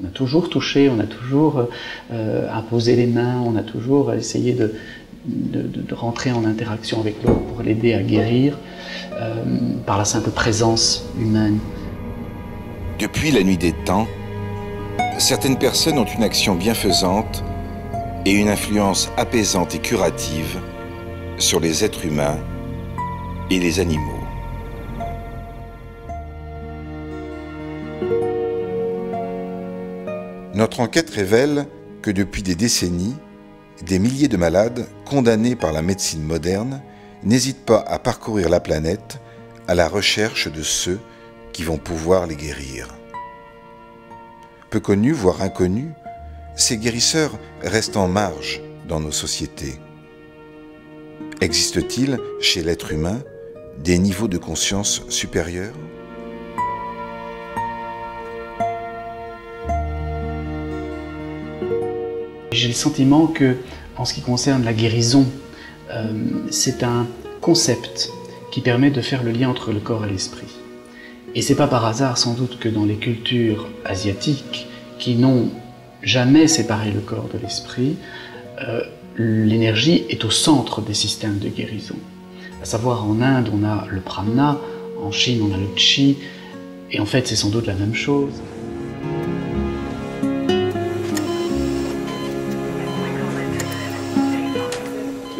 On a toujours touché, on a toujours imposé les mains, on a toujours essayé de rentrer en interaction avec l'autre pour l'aider à guérir par la simple présence humaine. Depuis la nuit des temps, certaines personnes ont une action bienfaisante et une influence apaisante et curative sur les êtres humains et les animaux. Notre enquête révèle que depuis des décennies, des milliers de malades condamnés par la médecine moderne n'hésitent pas à parcourir la planète à la recherche de ceux qui vont pouvoir les guérir. Peu connus, voire inconnus, ces guérisseurs restent en marge dans nos sociétés. Existe-t-il, chez l'être humain, des niveaux de conscience supérieurs ? J'ai le sentiment que, en ce qui concerne la guérison, c'est un concept qui permet de faire le lien entre le corps et l'esprit. Et c'est pas par hasard, sans doute, que dans les cultures asiatiques, qui n'ont jamais séparé le corps de l'esprit, l'énergie est au centre des systèmes de guérison. À savoir, en Inde, on a le prana, en Chine, on a le chi, et en fait, c'est sans doute la même chose.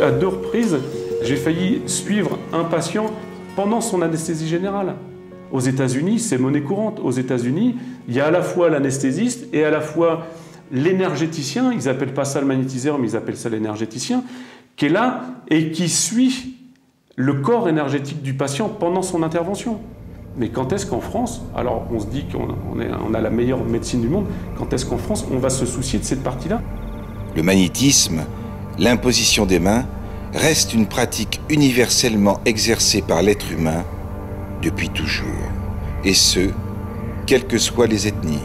À 2 reprises, j'ai failli suivre un patient pendant son anesthésie générale. Aux États-Unis, c'est monnaie courante. Aux États-Unis, il y a à la fois l'anesthésiste et à la fois l'énergéticien, ils n'appellent pas ça le magnétiseur, mais ils appellent ça l'énergéticien, qui est là et qui suit le corps énergétique du patient pendant son intervention. Mais quand est-ce qu'en France, alors on se dit qu'on a la meilleure médecine du monde, quand est-ce qu'en France on va se soucier de cette partie-là ? Le magnétisme, l'imposition des mains, reste une pratique universellement exercée par l'être humain depuis toujours, et ce, quelles que soient les ethnies.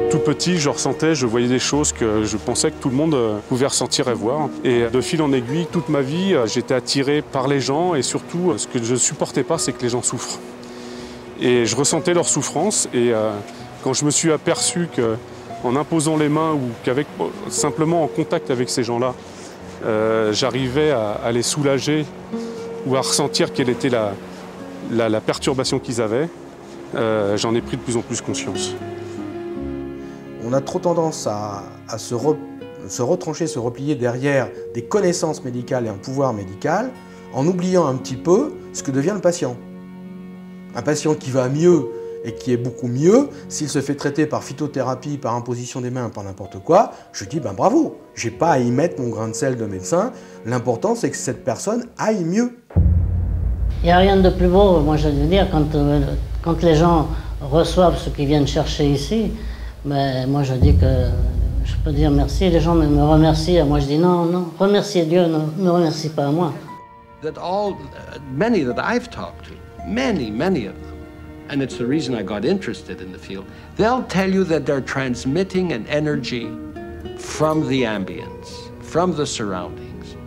Tout petit, je ressentais, je voyais des choses que je pensais que tout le monde pouvait ressentir et voir. Et de fil en aiguille, toute ma vie, j'étais attiré par les gens et surtout, ce que je ne supportais pas, c'est que les gens souffrent. Et je ressentais leur souffrance et quand je me suis aperçu qu'en imposant les mains ou qu'avec simplement en contact avec ces gens-là, j'arrivais à les soulager ou à ressentir quelle était la perturbation qu'ils avaient, j'en ai pris de plus en plus conscience. On a trop tendance à se retrancher, se replier derrière des connaissances médicales et un pouvoir médical, en oubliant un petit peu ce que devient le patient. Un patient qui va mieux et qui est beaucoup mieux, s'il se fait traiter par phytothérapie, par imposition des mains, par n'importe quoi, je dis ben bravo, j'ai pas à y mettre mon grain de sel de médecin, l'important c'est que cette personne aille mieux. Il n'y a rien de plus beau, moi je veux dire, quand les gens reçoivent ce qu'ils viennent chercher ici, mais moi je dis que je peux dire merci, les gens me remercient, moi je dis non, non, remerciez Dieu, ne me remercie pas moi. Many that I've talked to, many of them, and it's the reason I got interested in the field, they'll tell you that they're transmitting an energy from the ambience, from the surroundings.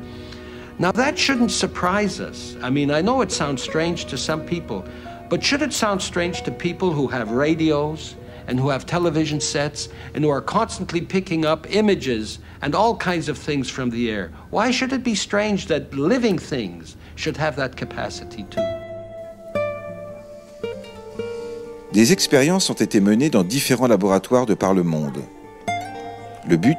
Now that shouldn't surprise us. I mean, I know it sounds strange to some people, but should it sound strange to people who have radios and who have television sets and who are constantly picking up images and all kinds of things from the air? Why should it be strange that living things should have that capacity too? Des expériences ont été menées dans différents laboratoires de par le monde. Le but,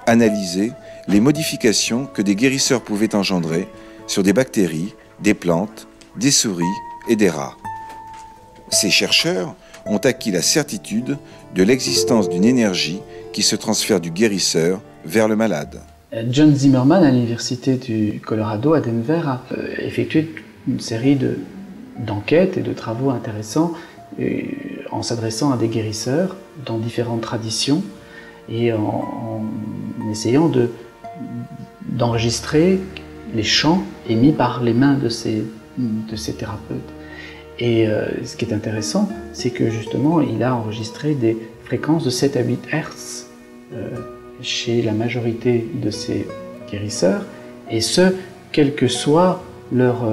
analyser les modifications que des guérisseurs pouvaient engendrer sur des bactéries, des plantes, des souris et des rats. Ces chercheurs ont acquis la certitude de l'existence d'une énergie qui se transfère du guérisseur vers le malade. John Zimmerman, à l'université du Colorado, à Denver, a effectué une série d'enquêtes et de travaux intéressants en s'adressant à des guérisseurs dans différentes traditions. et en essayant d'enregistrer les chants émis par les mains de ces thérapeutes. Et ce qui est intéressant, c'est que justement, il a enregistré des fréquences de 7 à 8 Hz chez la majorité de ces guérisseurs, et ce, quelle que soit leur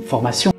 formation.